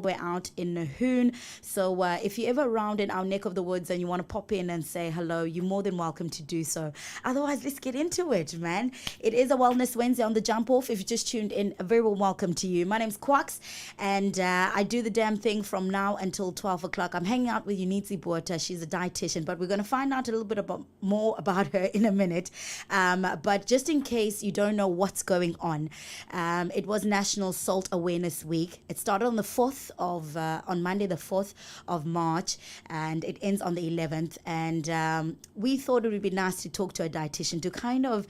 We're out in Nahoon. So if you're ever around in our neck of the woods and you want to pop in and say hello, you're more than welcome to do so. Otherwise, let's get into it, man. It is a Wellness Wednesday on the Jump Off. If you just tuned in, a very warm welcome to you. My name's QUAX, and I do the damn thing from now until 12 o'clock. I'm hanging out with UNETSIE BOTHA. She's a dietitian, but we're going to find out a little bit more about her in a minute. But just in case you don't know what's going on, it was National Salt Awareness Week. It started on the 4th on Monday the 4th of March, and it ends on the 11th, and we thought it would be nice to talk to a dietitian to kind of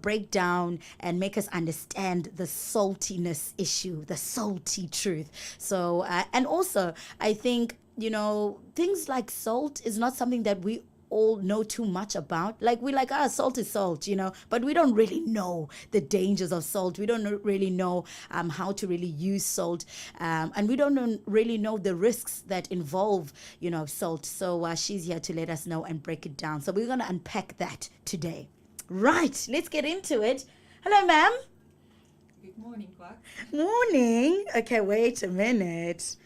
break down and make us understand the saltiness issue, the salty truth. So and also I think things like salt is not something that we all know too much about. Like, we're like, salt is salt, but we don't really know the dangers of salt. We don't really know how to really use salt, and we don't really know the risks that involve salt. So she's here to let us know and break it down. So we're going to unpack that today. Right, let's get into it. Hello, ma'am. Good morning, Quack. Morning. Okay, wait a minute.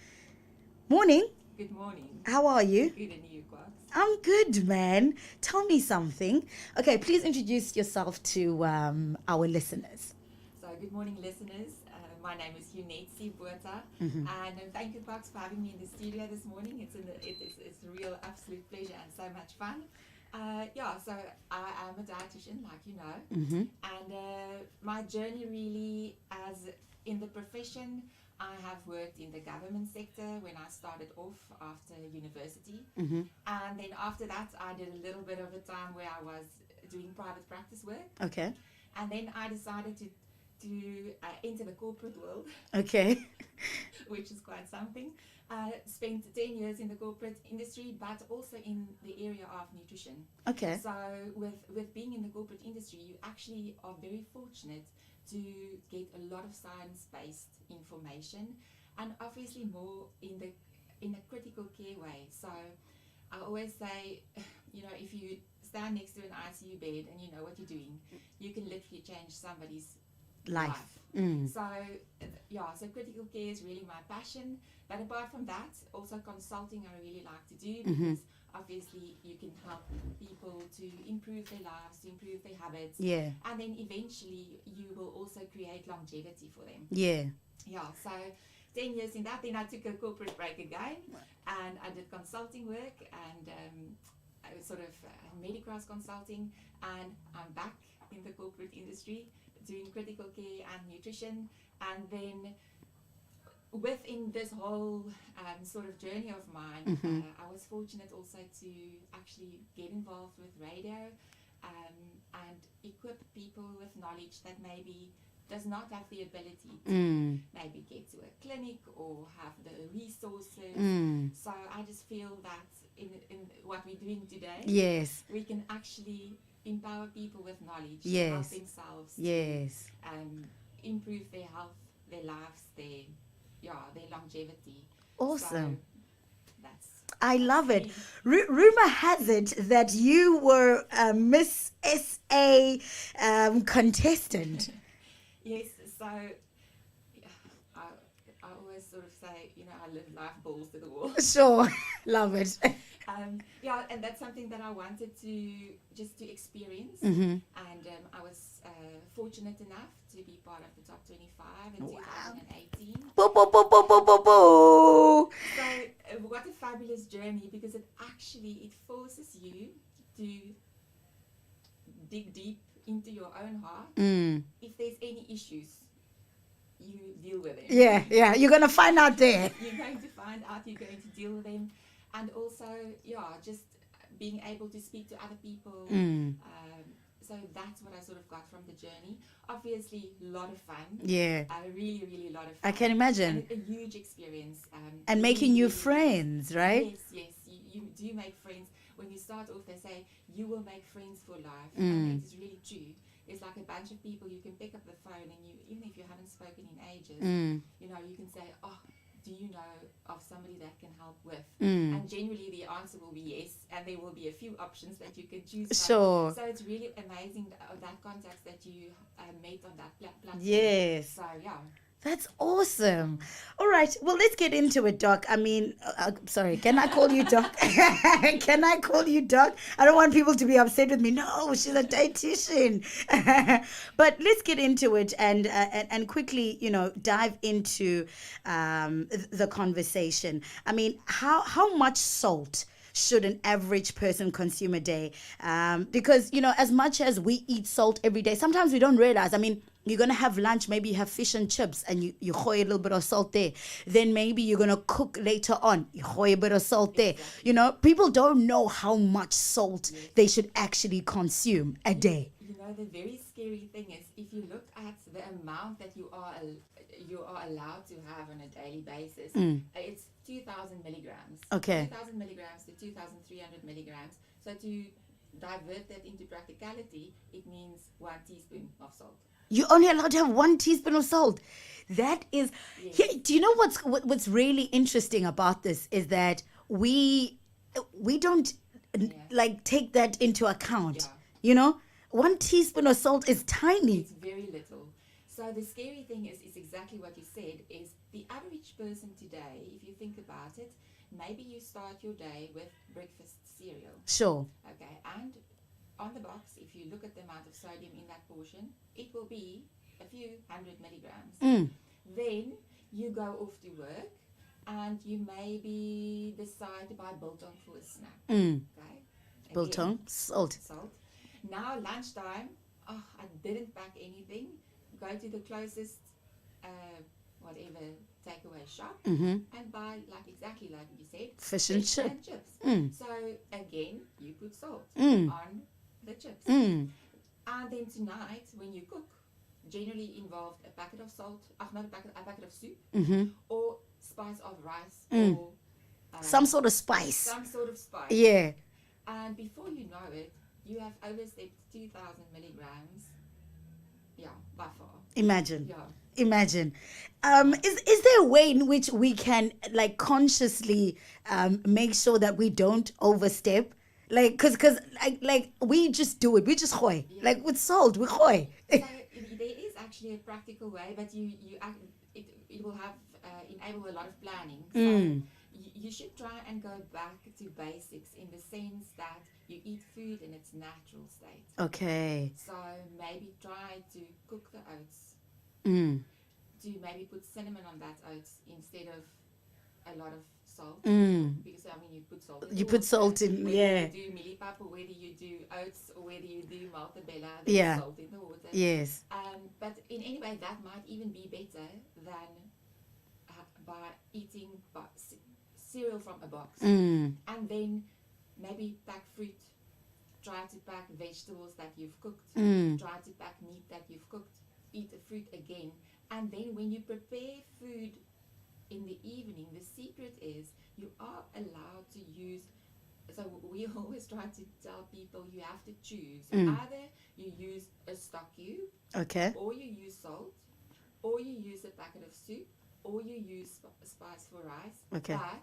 Morning. Good morning. How are you? Good, and you, Quack? I'm good, man. Tell me something. Okay, please introduce yourself to our listeners. So, good morning, listeners. My name is UNETSIE BOTHA, Mm-hmm. and thank you, Quack, for having me in the studio this morning. It's a real absolute pleasure and so much fun. So I am a dietitian, like you know, Mm-hmm. and my journey really, as in the profession, I have worked in the government sector when I started off after university. Mm-hmm. And then after that, I did a little bit of a time where I was doing private practice work. Okay. And then I decided to enter the corporate world, Okay. which is quite something. Spent 10 years in the corporate industry, but also in the area of nutrition. Okay. So with being in the corporate industry, you actually are very fortunate to get a lot of science-based information, and obviously more in a critical care way. So I always say, if you stand next to an ICU bed and you know what you're doing, you can literally change somebody's life. So critical care is really my passion. But apart from that, also consulting I really like to do, because obviously you can help people to improve their lives, to improve their habits. Yeah. And then eventually you will also create longevity for them. Yeah. Yeah, so 10 years in that, then I took a corporate break again, and I did consulting work and I was sort of Medicross consulting, and I'm back in the corporate industry doing critical care and nutrition. And then within this whole sort of journey of mine, I was fortunate also to actually get involved with radio and equip people with knowledge that maybe does not have the ability to maybe get to a clinic or have the resources. So I just feel that in what we're doing today, Yes. we can actually empower people with knowledge to Yes. help themselves Yes. improve their health, their lives, their longevity. Awesome. So that's I love it. me. Rumor has it that you were a Miss SA contestant. Yes, so I always sort of say, I live life balls to the wall. Sure. Love it. And that's something that I wanted to experience. Mm-hmm. And I was fortunate enough to be part of the top 25 in Wow. 2018. Boo, boo, boo, boo, boo, boo, boo. So what a fabulous journey, because it forces you to dig deep into your own heart. If there's any issues, you deal with them. Yeah. You're going to find out there. You're going to find out, you're going to deal with them. And also, just being able to speak to other people. So that's what I sort of got from the journey. Obviously, a lot of fun. Yeah. Really, really a lot of fun. I can imagine. And a huge experience. And making really, new really friends, right? Yes. You do make friends. When you start off, they say, you will make friends for life. And it is really true. It's like a bunch of people. You can pick up the phone, and even if you haven't spoken in ages, you can say, do you know of somebody that can help with? And generally the answer will be yes, and there will be a few options that you can choose from. Sure. So it's really amazing that contacts that you made on that platform. Yes. So That's awesome. All right. Well, let's get into it, Doc. I mean, sorry, can I call you Doc? Can I call you Doc? I don't want people to be upset with me. No, she's a dietitian. But let's get into it and quickly, dive into the conversation. I mean, how much salt should an average person consume a day? Because, as much as we eat salt every day, sometimes we don't realize. I mean, you're going to have lunch, maybe you have fish and chips and you hoy a little bit of salt there. Then maybe you're going to cook later on, you hoy a bit of salt there. People don't know how much salt they should actually consume a day. The very scary thing is if you look at the amount that you are allowed to have on a daily basis, it's 2,000 milligrams. Okay. 2,000 milligrams to 2,300 milligrams. So to divert that into practicality, it means 1 teaspoon of salt. You're only allowed to have 1 teaspoon of salt. That is, Yes. yeah, do you know what's really interesting about this is that we don't take that into account. Yeah. 1 teaspoon of salt is tiny. It's very little. So the scary thing is exactly what you said, is the average person today, if you think about it, maybe you start your day with breakfast cereal. Sure. Okay, and on the box, if you look at the amount of sodium in that portion, it will be a few 100 milligrams. Then you go off to work and you maybe decide to buy biltong for a snack. Okay? Again, Biltong, salt. Now lunchtime, I didn't pack anything. Go to the closest whatever takeaway shop and buy exactly like you said, Fish and chips. So again, you put salt on the chips. And then tonight, when you cook, generally involved a packet of salt, not a packet of soup, or spice of rice, or Some sort of spice. Some sort of spice. Yeah. And before you know it, you have overstepped 2,000 milligrams. Yeah, by far. Imagine. Yeah. Imagine. Is there a way in which we can consciously make sure that we don't overstep? Cause we just do it. We just hoy. Yeah. With salt, we hoy. So there is actually a practical way, but it will have enable a lot of planning. So you should try and go back to basics in the sense that you eat food in its natural state. Okay. So maybe try to cook the oats. To maybe put cinnamon on that oats instead of a lot of salt. Because you put salt in. You put salt in, yeah. Whether you do millipap or whether you do oats or whether you do maltabella, there's Yeah. salt in the water. Yes. But in any way, that might even be better than by eating cereal from a box. And then maybe pack fruit. Try to pack vegetables that you've cooked. Try to pack meat that you've cooked. Eat the fruit again. And then when you prepare food in the evening, the secret is you are allowed to use. So we always try to tell people you have to choose. Either you use a stock cube, Okay. or you use salt, or you use a packet of soup, or you use spice for rice. Okay. But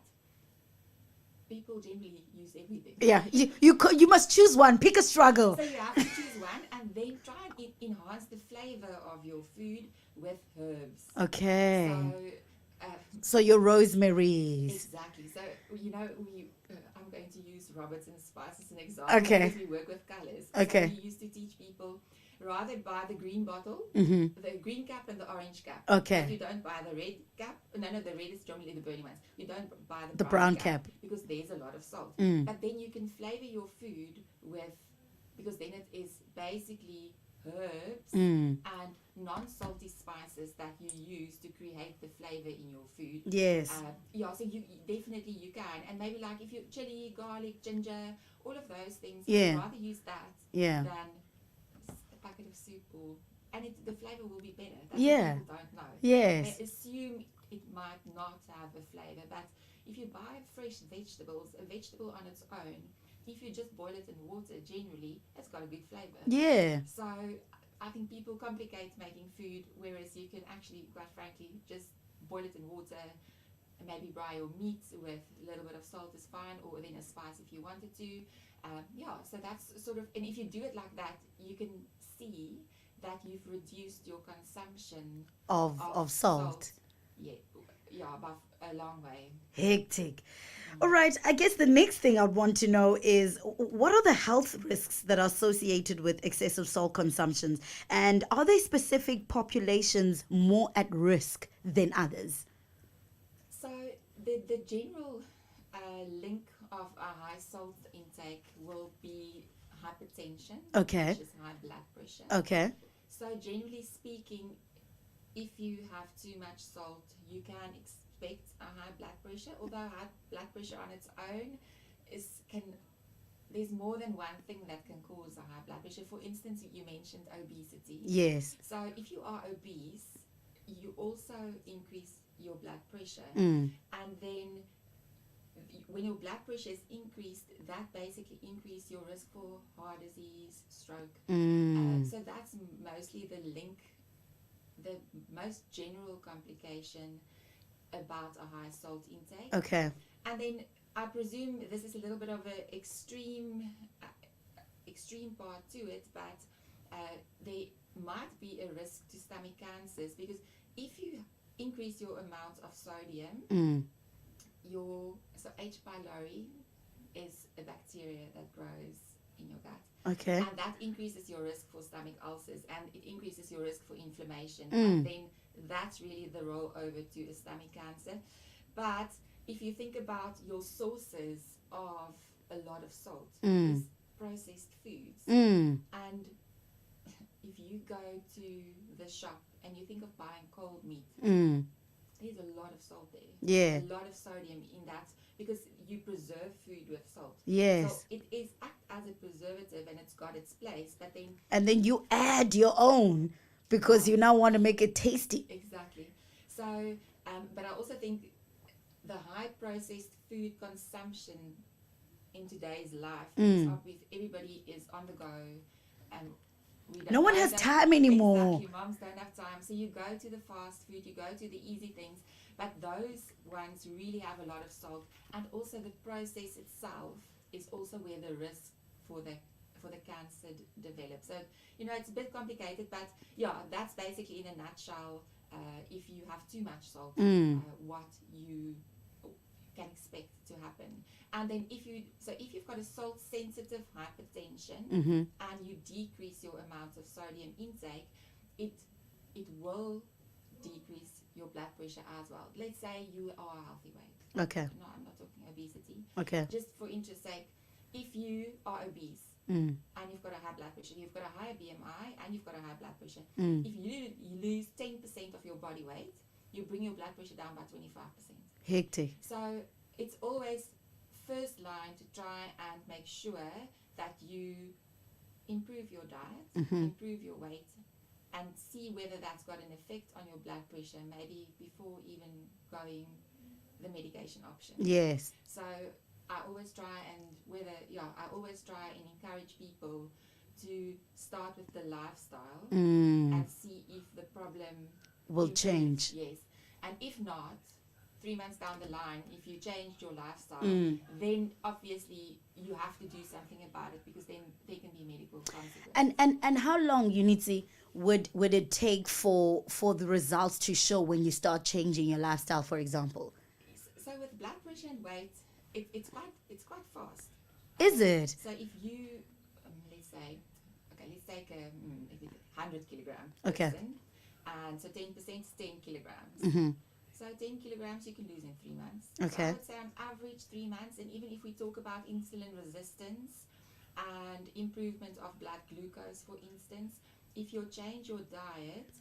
people generally use everything. Yeah. You must choose one. Pick a struggle. So you have to choose one and then try and enhance the flavor of your food with herbs. Okay. So, So your rosemaries. exactly. So, I'm going to use Robertson's spice as an example. Okay. Because we work with colors. Okay. So we used to teach people rather buy the green bottle, the green cap and the orange cap. Okay. But you don't buy the red cap. No, the red is generally the burning ones. You don't buy The brown cap. because there's a lot of salt. But then you can flavor your food because then it is basically herbs and non-salty spices that you use to create the flavor in your food. Yes. So you definitely you can, and maybe if you chili, garlic, ginger, all of those things. Yeah. You'd rather use that Yeah. than a packet of soup, and the flavor will be better. That's Yeah. what people don't know. Yes. They assume it might not have a flavor, but if you buy fresh vegetables, a vegetable on its own, if you just boil it in water, generally, it's got a good flavor. Yeah. So I think people complicate making food, whereas you can actually, quite frankly, just boil it in water and maybe fry your meat with a little bit of salt is fine, or then a spice if you wanted to. So that's sort of, and if you do it like that, you can see that you've reduced your consumption of salt. Yeah, yeah, by a long way. Hectic. All right, I guess the next thing I'd want to know is what are the health risks that are associated with excessive salt consumptions, and are there specific populations more at risk than others? So the general link of a high salt intake will be hypertension, Okay. which is high blood pressure. Okay. So generally speaking, if you have too much salt, you can expect a high blood pressure. Although high blood pressure on its own there's more than one thing that can cause a high blood pressure. For instance, you mentioned obesity. Yes. So if you are obese, you also increase your blood pressure, Mm. and then when your blood pressure is increased, that basically increases your risk for heart disease, stroke. So that's mostly the link, the most general complication about a high salt intake. Okay. And then I presume this is a little bit of an extreme part to it, but there might be a risk to stomach cancers, because if you increase your amount of sodium, so H. pylori is a bacteria that grows in your gut. Okay. And that increases your risk for stomach ulcers, and it increases your risk for inflammation. And then that's really the rollover to a stomach cancer. But if you think about your sources of a lot of salt, is processed foods. And if you go to the shop and you think of buying cold meat, there's a lot of salt there. Yeah. A lot of sodium in that, because you preserve food with salt. Yes. So it is act as a preservative, and it's got its place, but then... And then you add your own because you now want to make it tasty. Exactly. So, but I also think the high processed food consumption in today's life is obvious. Everybody is on the go, and no one has time anymore. Exactly, moms don't have time. So you go to the fast food, you go to the easy things, but those ones really have a lot of salt, and also the process itself is also where the risk for the cancer develops. So it's a bit complicated, but yeah, that's basically in a nutshell. If you have too much salt, what you can expect to happen. And then if you've got a salt sensitive hypertension, and you decrease your amount of sodium intake, it will decrease your blood pressure as well. Let's say you are a healthy weight. Okay. No, I'm not talking obesity. Okay. Just for interest's sake, if you are obese and you've got a high blood pressure, you've got a higher BMI and you've got a high blood pressure, if you lose 10% of your body weight, you bring your blood pressure down by 25%. Hectic. So it's always first line to try and make sure that you improve your diet, improve your weight, and see whether that's got an effect on your blood pressure, maybe before even going the medication option. Yes. So I always try and encourage people to start with the lifestyle and see if the problem will improves. change. Yes. And if not, 3 months down the line, if you changed your lifestyle, then obviously you have to do something about it, because then there can be medical consequences. And how long, UNETSIE, would it take for the results to show when you start changing your lifestyle, for example? So with blood pressure and weight, it's quite fast. Is it? So if you let's take a 100 kilogram Okay. person, and so 10% is 10 kilograms. So 10 kilograms you can lose in 3 months. Okay. So I would say on average 3 months, and even if we talk about insulin resistance and improvement of blood glucose, for instance, if you change your diet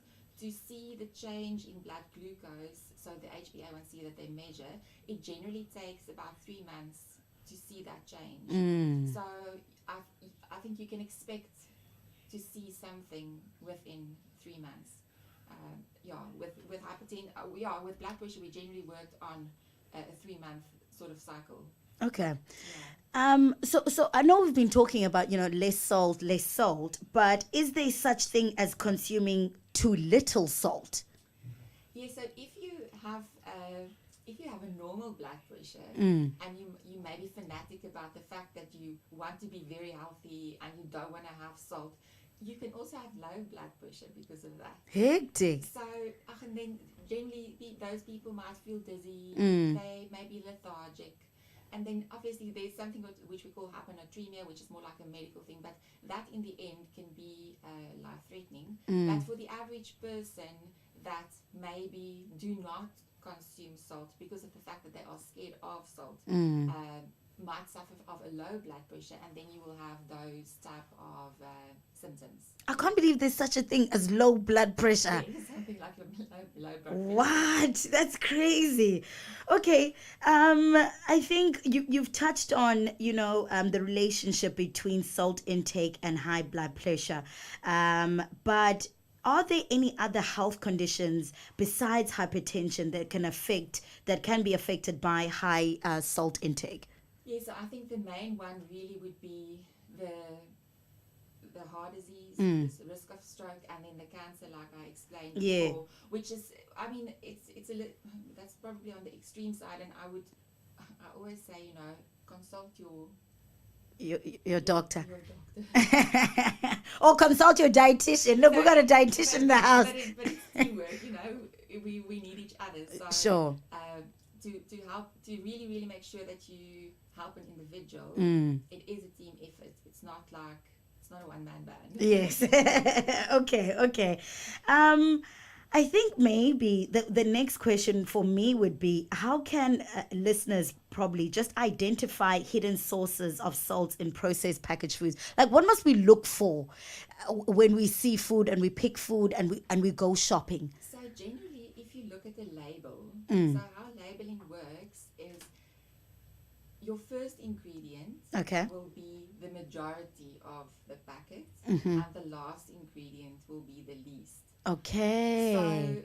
to see the change in blood glucose, so the HbA1c that they measure, it generally takes about 3 months to see that change. So I think you can expect to see something within 3 months. With hypertension, with blood pressure, we generally worked on a 3-month sort of cycle. Okay. Yeah. So I know we've been talking about, less salt, but is there such thing as consuming too little salt? Yes, so if you have a normal blood pressure and you may be fanatic about the fact that you want to be very healthy and you don't want to have salt, you can also have low blood pressure because of that. Hectic. So, and then generally those people might feel dizzy, Mm. they may be lethargic. And then obviously there's something which we call hyponatremia, which is more like a medical thing, but that in the end can be life-threatening. Mm. But for the average person that maybe do not consume salt because of the fact that they are scared of salt, Mm. might suffer of a low blood pressure, and then you will have those type of symptoms. I can't believe there's such a thing as low blood pressure. Yeah, something like low blood pressure. What? That's crazy. Okay. I think you've touched on, the relationship between salt intake and high blood pressure. But are there any other health conditions besides hypertension that can be affected by high salt intake? Yes, so I think the main one really would be the heart disease, the risk of stroke, and then the cancer, like I explained Yeah. before, which is, I mean, that's probably on the extreme side, and I always say, consult Your doctor. your doctor. Or consult your dietitian. Look, we got a dietitian in the house. But it's teamwork, we need each other. So, Sure. To help, to really, really make sure that you help an individual, it is a team effort. It's not a one-man band. Yes. Okay. I think maybe the next question for me would be, how can listeners probably just identify hidden sources of salts in processed packaged foods? Like, what must we look for when we see food and we pick food and we go shopping? So generally, if you look at the label, so how labeling works is your first ingredient will be the majority of the packet, and the last ingredient will be the least. Okay. So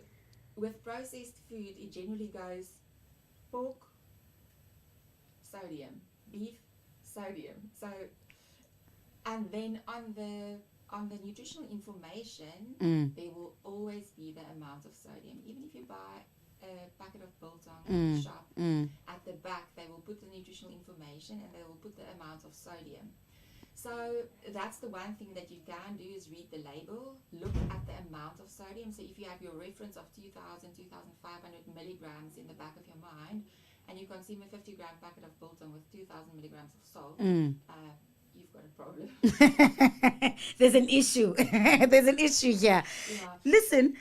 with processed food, it generally goes pork, sodium, beef, sodium. So, and then on the nutritional information, there will always be the amount of sodium. Even if you buy a packet of biltong at the shop, at the back they will put the nutritional information and they will put the amount of sodium. So that's the one thing that you can do, is read the label, look at the amount of sodium. So if you have your reference of 2,500 milligrams in the back of your mind, and you consume a 50-gram packet of biltong with 2,000 milligrams of salt, you've got a problem. There's an issue. There's an issue here. Yeah. Listen,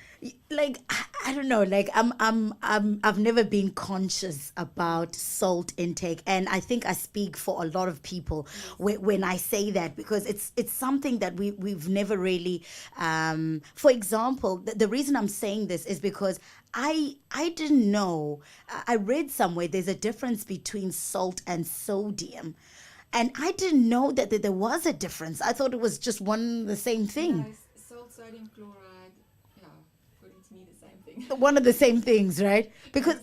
like, I don't know, like I've never been conscious about salt intake, and I think I speak for a lot of people when I say that, because it's something that we've never really for example, the reason I'm saying this is because I didn't know. I read somewhere there's a difference between salt and sodium. And I didn't know that there was a difference. I thought it was just one the same thing. No, salt, sodium chloride, according to me, the same thing. One of the same things, right? Because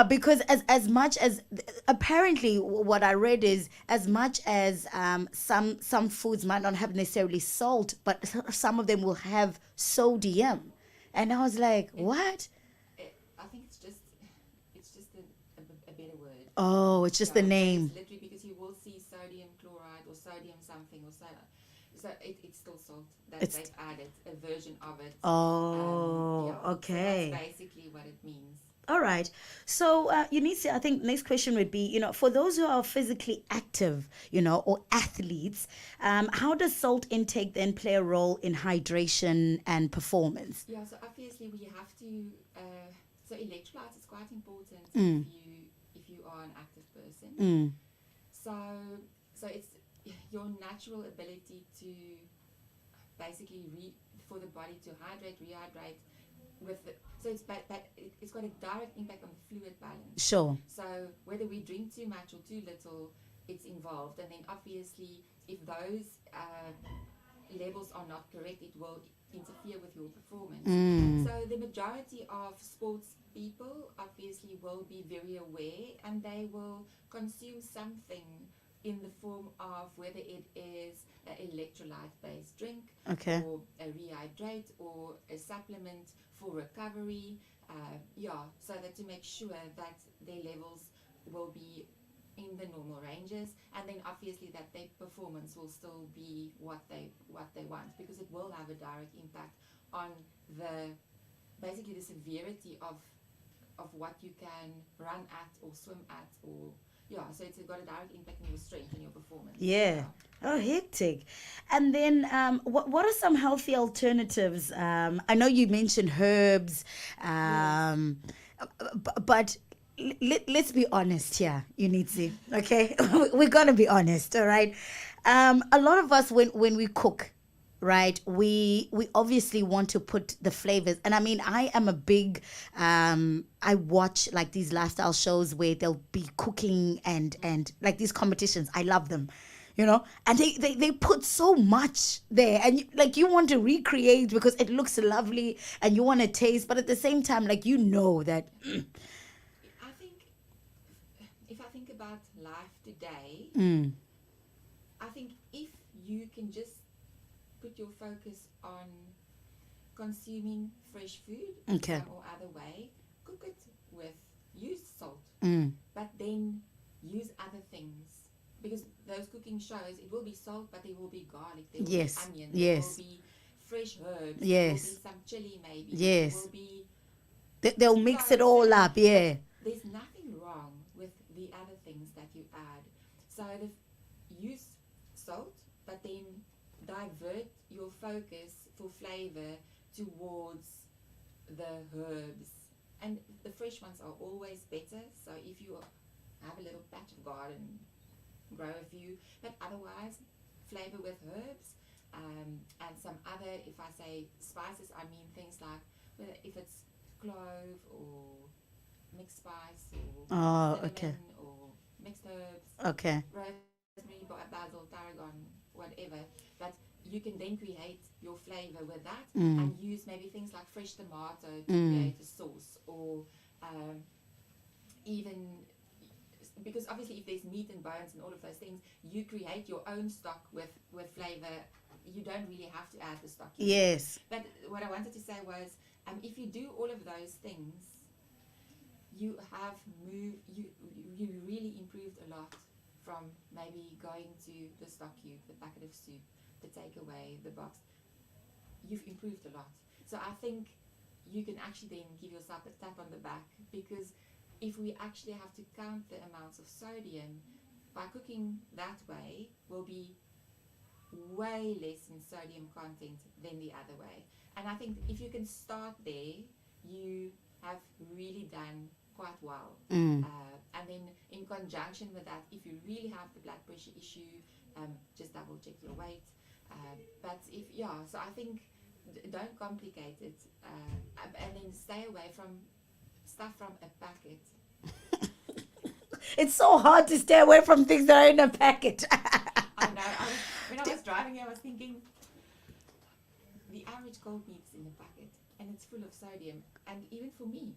because as much as apparently what I read is, as much as some foods might not have necessarily salt, but some of them will have sodium. And I was like, what? I think it's just a better word. Oh, it's just the name. It's literally because you will see sodium chloride or sodium something or so it's still salt that they've added a version of it. Okay. So that's basically what it means. All right. So, UNETSIE, I think next question would be, for those who are physically active, or athletes, how does salt intake then play a role in hydration and performance? Yeah, so obviously we have to, so electrolytes is quite important if you are an active person. So it's your natural ability to basically for the body to rehydrate so it's got a direct impact on the fluid balance. Sure. So whether we drink too much or too little, it's involved. And then obviously, if those levels are not correct, it will interfere with your performance. So the majority of sports people obviously will be very aware, and they will consume something in the form of whether it is an electrolyte-based drink, or a rehydrate, or a supplement for recovery, so that to make sure that their levels will be in the normal ranges, and then obviously that their performance will still be what they want, because it will have a direct impact on the basically the severity of what you can run at or swim at, or so it's got a direct impact on your strength and your performance. Yeah. Oh, hectic. And then what are some healthy alternatives? I know you mentioned herbs, but let's be honest here, Unitsi, okay? We're going to be honest, all right? A lot of us, when we cook, right, we obviously want to put the flavors, and I mean, I am a big I watch like these lifestyle shows where they'll be cooking and like these competitions. I love them, and they put so much there, and like you want to recreate because it looks lovely and you want to taste, but at the same time, like that I think if I think about life today, I think if you can just put your focus on consuming fresh food in some or other way, cook it with, use salt, but then use other things, because those cooking shows, it will be salt, but there will be garlic, there will be onion, there will be fresh herbs, there will be some chili maybe, there will be they'll mix it all up. There's nothing wrong with the other things that you add. So use salt, but then divert your focus for flavor towards the herbs, and the fresh ones are always better. So if you have a little patch of garden, grow a few, but otherwise flavor with herbs, and some other, if I say spices, I mean things like whether if it's clove or mixed spice or cinnamon or mixed herbs, rosemary, basil, tarragon, whatever, but you can then create your flavor with that, and use maybe things like fresh tomato to create a sauce, or even, because obviously if there's meat and bones and all of those things, you create your own stock with flavor. You don't really have to add the stock. Yes. But what I wanted to say was, if you do all of those things, you have you really improved a lot from maybe going to the stock cube, the packet of soup, the takeaway, the box. You've improved a lot. So I think you can actually then give yourself a tap on the back, because if we actually have to count the amounts of sodium, by cooking that way will be way less in sodium content than the other way. And I think if you can start there, you have really done quite well. And then in conjunction with that, if you really have the blood pressure issue, just double check your weight. But if, so I think don't complicate it, and then stay away from stuff from a packet. It's so hard to stay away from things that are in a packet. I know. When I was driving here, I was thinking, the average cold meat's in a packet, and it's full of sodium. And even for me,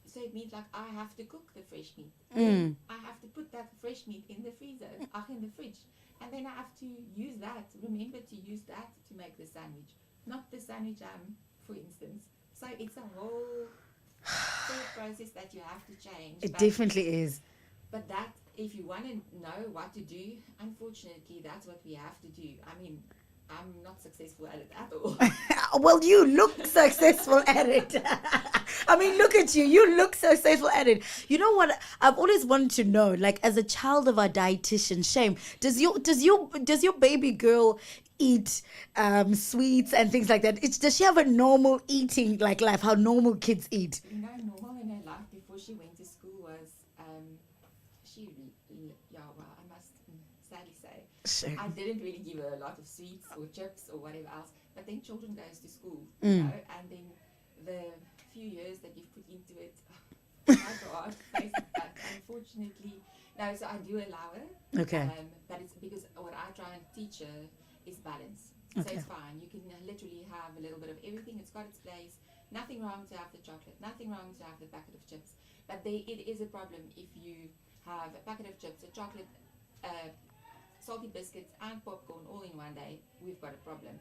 so it means like I have to cook the fresh meat. I have to put that fresh meat in the freezer, in the fridge. And then I have to use that, remember to use that to make the sandwich. Not the sandwich for instance. So it's a whole thought process that you have to change. It definitely is. But that, if you want to know what to do, unfortunately, that's what we have to do. I mean, I'm not successful at it at all. Well, you look successful at it. I mean, look at you. You look successful at it. You know what? I've always wanted to know, like, as a child of a dietitian, Shame, does your baby girl eat sweets and things like that? Does she have a normal eating like life? How normal kids eat? Normal in her life before she went to school was I must sadly say, sure. I didn't really give her a lot of sweets or chips or whatever else. But then children goes to school, and then the few years that you've put into it, my God, face it, but unfortunately, no. So I do allow her. Okay. But it's because what I try and teach her is balance. So it's fine. You can literally have a little bit of everything. It's got its place. Nothing wrong to have the chocolate. Nothing wrong to have the packet of chips. But it is a problem if you have a packet of chips, a chocolate, salty biscuits, and popcorn all in one day. We've got a problem.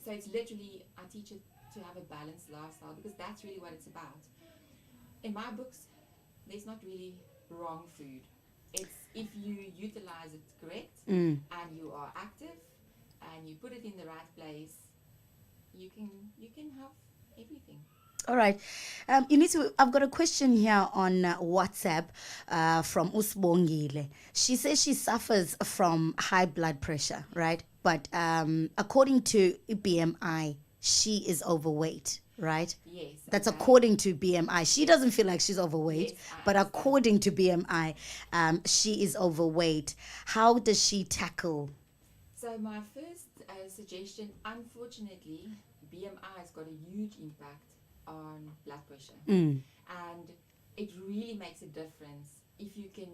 So it's literally, I teach it to have a balanced lifestyle, because that's really what it's about. In my books, there's not really wrong food. It's if you utilize it correct Mm. and you are active and you put it in the right place, you can have everything. All right. You need to. I've got a question here on WhatsApp from Usbongile. She says she suffers from high blood pressure, right? But according to BMI, she is overweight, right? Yes, That's okay. according to BMI. She doesn't feel like she's overweight, Yes, I but understand. according to BMI, she is overweight. How does she tackle? So my first suggestion, unfortunately, BMI has got a huge impact on blood pressure, Mm. and it really makes a difference if you can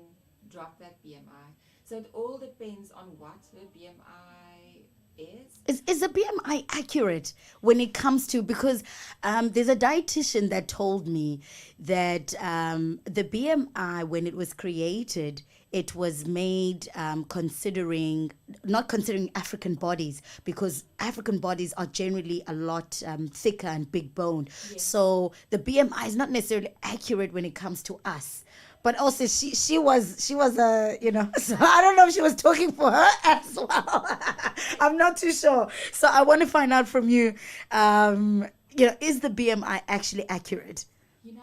drop that BMI. So it all depends on what the BMI is. Is the BMI accurate when it comes to, because there's a dietitian that told me that the BMI, when it was created, it was made not considering African bodies, because African bodies are generally a lot thicker and big boned. Yes. So the BMI is not necessarily accurate when it comes to us. But also she was so I don't know if she was talking for her as well. I'm not too sure. So I want to find out from you, is the BMI actually accurate? You know,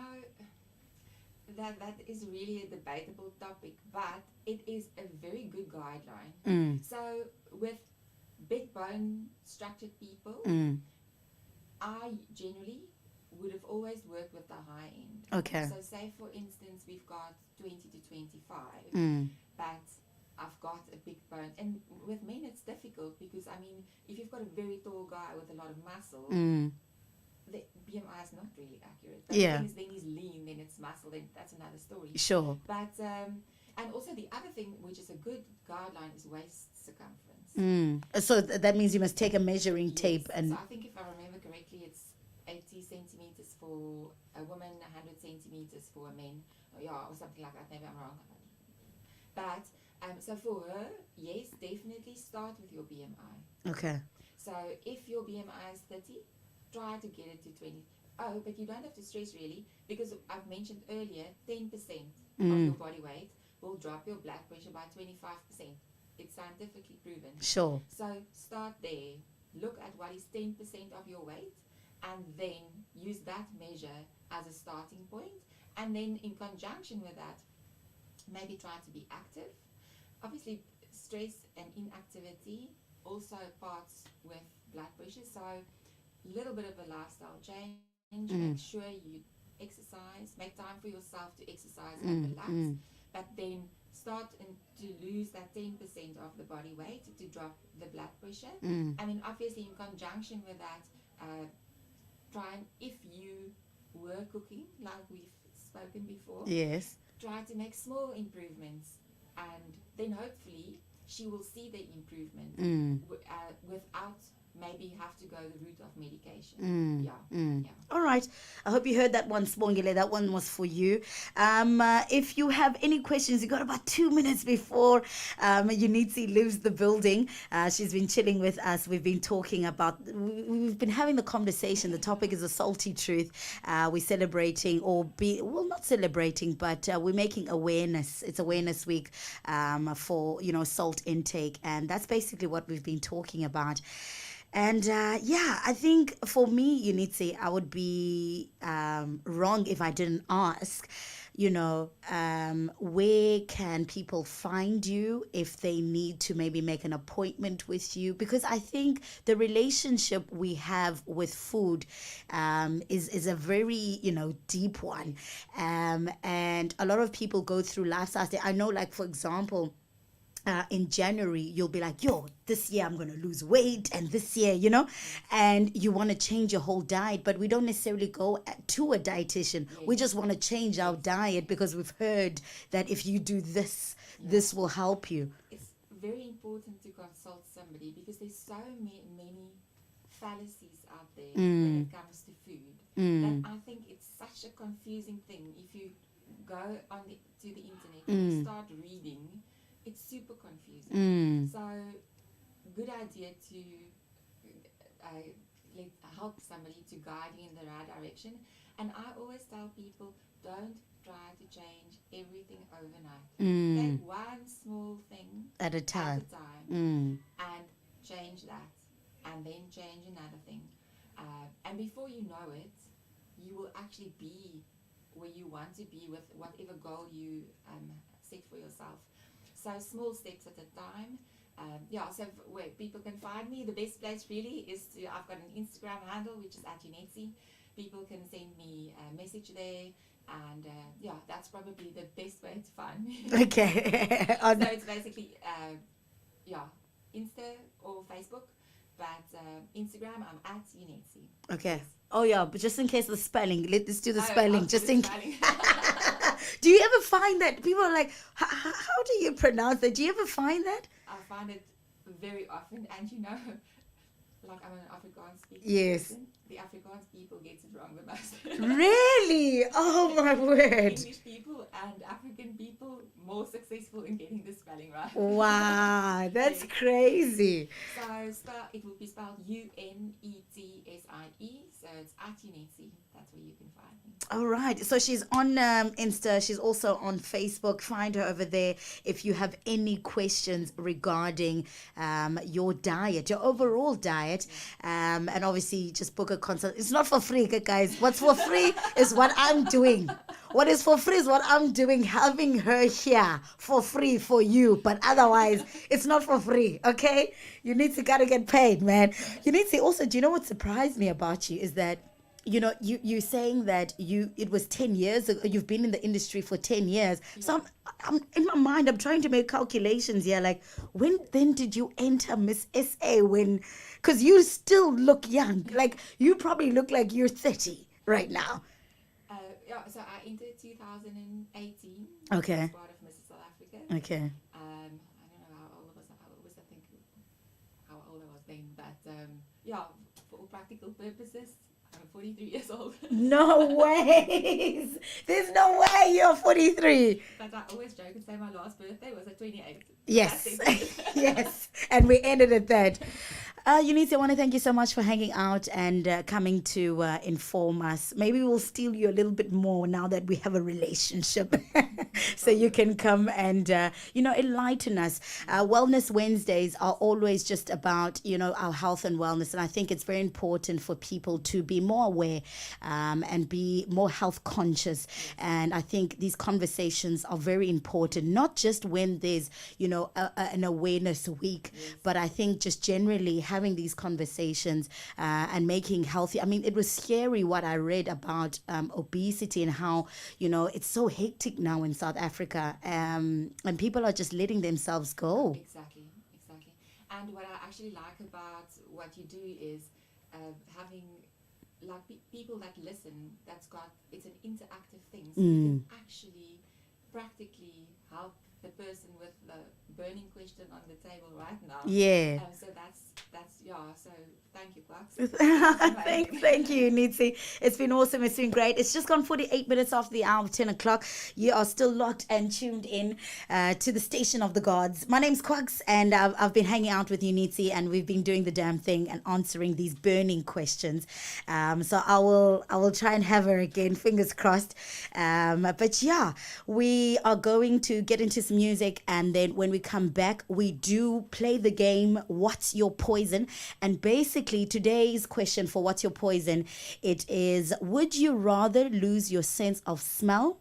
that is really a debatable topic, but it is a very good guideline. Mm. So with big bone structured people, Mm. I generally would have always worked with the high end. Okay. So say for instance we've got 20 to 25, Mm. but I've got a big bone. And with men it's difficult because I mean if you've got a very tall guy with a lot of muscle, Mm. the BMI is not really accurate. But Yeah. the thing is, then he's lean, then it's muscle, then that's another story. Sure. But and also the other thing which is a good guideline is waist circumference. Mm. So that means you must take a measuring tape Yes. and So I think if I remember correctly, it's 80 centimeters for a woman, 100 centimeters for a man, or something like that. Maybe I'm wrong. But so for her, yes, definitely start with your BMI. okay. So if your BMI is 30, try to get it to 20. Oh, but you don't have to stress really, because I've mentioned earlier, 10% of your body weight will drop your blood pressure by 25%. It's scientifically proven. Sure. So start there. Look at what is 10% of your weight, and then use that measure as a starting point. And then in conjunction with that, maybe try to be active. Obviously, stress and inactivity also parts with blood pressure. So little bit of a lifestyle change. Make sure you exercise. Make time for yourself to exercise and relax. But then start to lose that 10% of the body weight to drop the blood pressure. And then obviously in conjunction with that, try and, if you were cooking like we've spoken before, Yes. try to make small improvements, and then hopefully she will see the improvement without maybe have to go the route of medication. Yeah. All right. I hope you heard that one, Spongile. That one was for you. If you have any questions, you got about 2 minutes before UNETSIE leaves the building. She's been chilling with us. We've been talking about, we've been having the conversation. The topic is a salty truth. We're celebrating, not celebrating, but we're making awareness. It's Awareness Week for, salt intake. And that's basically what we've been talking about. And I think for me, UNETSIE, I would be wrong if I didn't ask, where can people find you if they need to maybe make an appointment with you? Because I think the relationship we have with food is a very, deep one. And a lot of people go through lifestyles. I know, like, for example, in January, you'll be like, this year I'm going to lose weight, and this year, and you want to change your whole diet, but we don't necessarily go to a dietitian. Yes. We just want to change our diet because we've heard that if you do this, this will help you. It's very important to consult somebody because there's so many fallacies out there when it comes to food. And I think it's such a confusing thing. If you go to the internet and you start reading, it's super confusing. So, good idea to help somebody to guide you in the right direction. And I always tell people, don't try to change everything overnight. Mm. Take one small thing At a time. and change that, and then change another thing. And before you know it, you will actually be where you want to be with whatever goal you set for yourself. So small steps at a time. So where people can find me, the best place really is I've got an Instagram handle, which is @UNETSIE. People can send me a message there, and that's probably the best way to find me. Okay. So it's basically Insta or Facebook, but Instagram I'm @UNETSIE. Okay. Oh yeah, but just in case the spelling, let's do the spelling. I'll Just do in the spelling. Do you ever find that people are like, how do you pronounce that? Do you ever find that? I find it very often, and like I'm an Afrikaans speaking Yes. person, the Afrikaans people get it wrong the most. Really? Oh my word. English people and African people more successful in getting the spelling right. Wow, that's Yes. crazy. So it will be spelled UNETSIE, so it's @UNETSIE. That's where you can find me. All right. So she's on Insta. She's also on Facebook. Find her over there if you have any questions regarding your diet, your overall diet. And obviously just book a consult. It's not for free, okay, guys. What's for free is what I'm doing. What is for free is what I'm doing, having her here for free for you. But otherwise, it's not for free, okay? You need to gotta get paid, man. You need to also, do you know what surprised me about you is that you're saying that it was 10 years ago, you've been in the industry for 10 years. So I'm in my mind, I'm trying to make calculations here. Like, when then did you enter Miss SA? Because you still look young. Like, you probably look like you're 30 right now. So I entered 2018. Okay. As part of Mrs. South Africa. Okay. I don't know how old I was. I always think how old I was then. But for all practical purposes, I'm 43 years old. No way. There's no way you're 43. But I always joke and say my last birthday was at 28. Yes. That's it. Yes. And we ended at that. UNETSIE, I want to thank you so much for hanging out and coming to inform us. Maybe we'll steal you a little bit more now that we have a relationship. So you can come and, enlighten us. Wellness Wednesdays are always just about, our health and wellness. And I think it's very important for people to be more aware and be more health conscious. And I think these conversations are very important, not just when there's, an awareness week, but I think just generally having these conversations and making healthy. I mean, it was scary what I read about obesity and how, it's so hectic now in South Africa, and people are just letting themselves go. Exactly. And what I actually like about what you do is having like people that listen. It's an interactive thing, so you can actually practically help the person with the burning question on the table right now. Yeah. So that's so thank you, QUAX. Thank you, UNETSIE. It's been awesome. It's been great. It's just gone 48 minutes after the hour of 10 o'clock. You are still locked and tuned in to the station of the gods. My name's QUAX, and I've been hanging out with UNETSIE, and we've been doing the damn thing and answering these burning questions. So I will try and have her again, fingers crossed. But yeah, we are going to get into some music, and then when we come back, we do play the game, What's Your Poison? And basically today's question for What's Your Poison, it is, would you rather lose your sense of smell,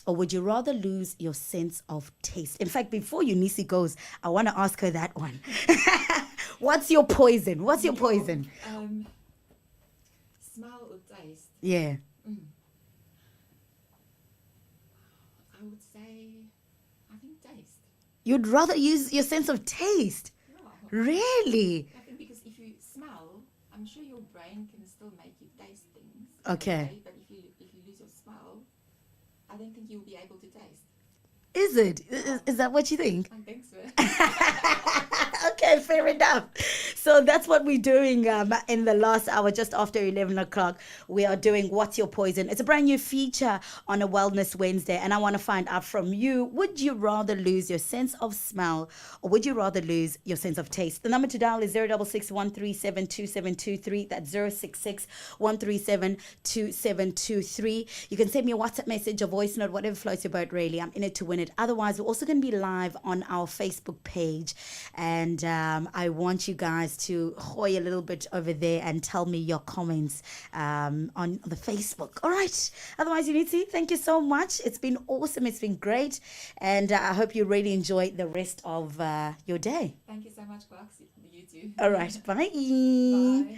or would you rather lose your sense of taste? In fact, before UNETSIE goes, I want to ask her that one. What's your poison? What's your poison? Smell or taste? Yeah. I would say, I think taste. You'd rather use your sense of taste? Yeah. Really? I think because if you smell, I'm sure your brain can still make you taste things. Okay. But if you lose your smell, I don't think you'll be able to taste. Is it? Is that what you think? I think so. Okay, fair enough. So that's what we're doing in the last hour, just after 11 o'clock. We are doing What's Your Poison? It's a brand new feature on a Wellness Wednesday. And I want to find out from you, would you rather lose your sense of smell or would you rather lose your sense of taste? The number to dial is 066 137 2723. That's 066 137 2723. You can send me a WhatsApp message, a voice note, whatever floats your boat, really. I'm in it to win it. Otherwise, we're also going to be live on our Facebook page. And I want you guys to hoy a little bit over there and tell me your comments on the Facebook. All right. Otherwise, UNETSIE, thank you so much. It's been awesome. It's been great. And I hope you really enjoy the rest of your day. Thank you so much, QUAX. You too. All right. Bye. Bye.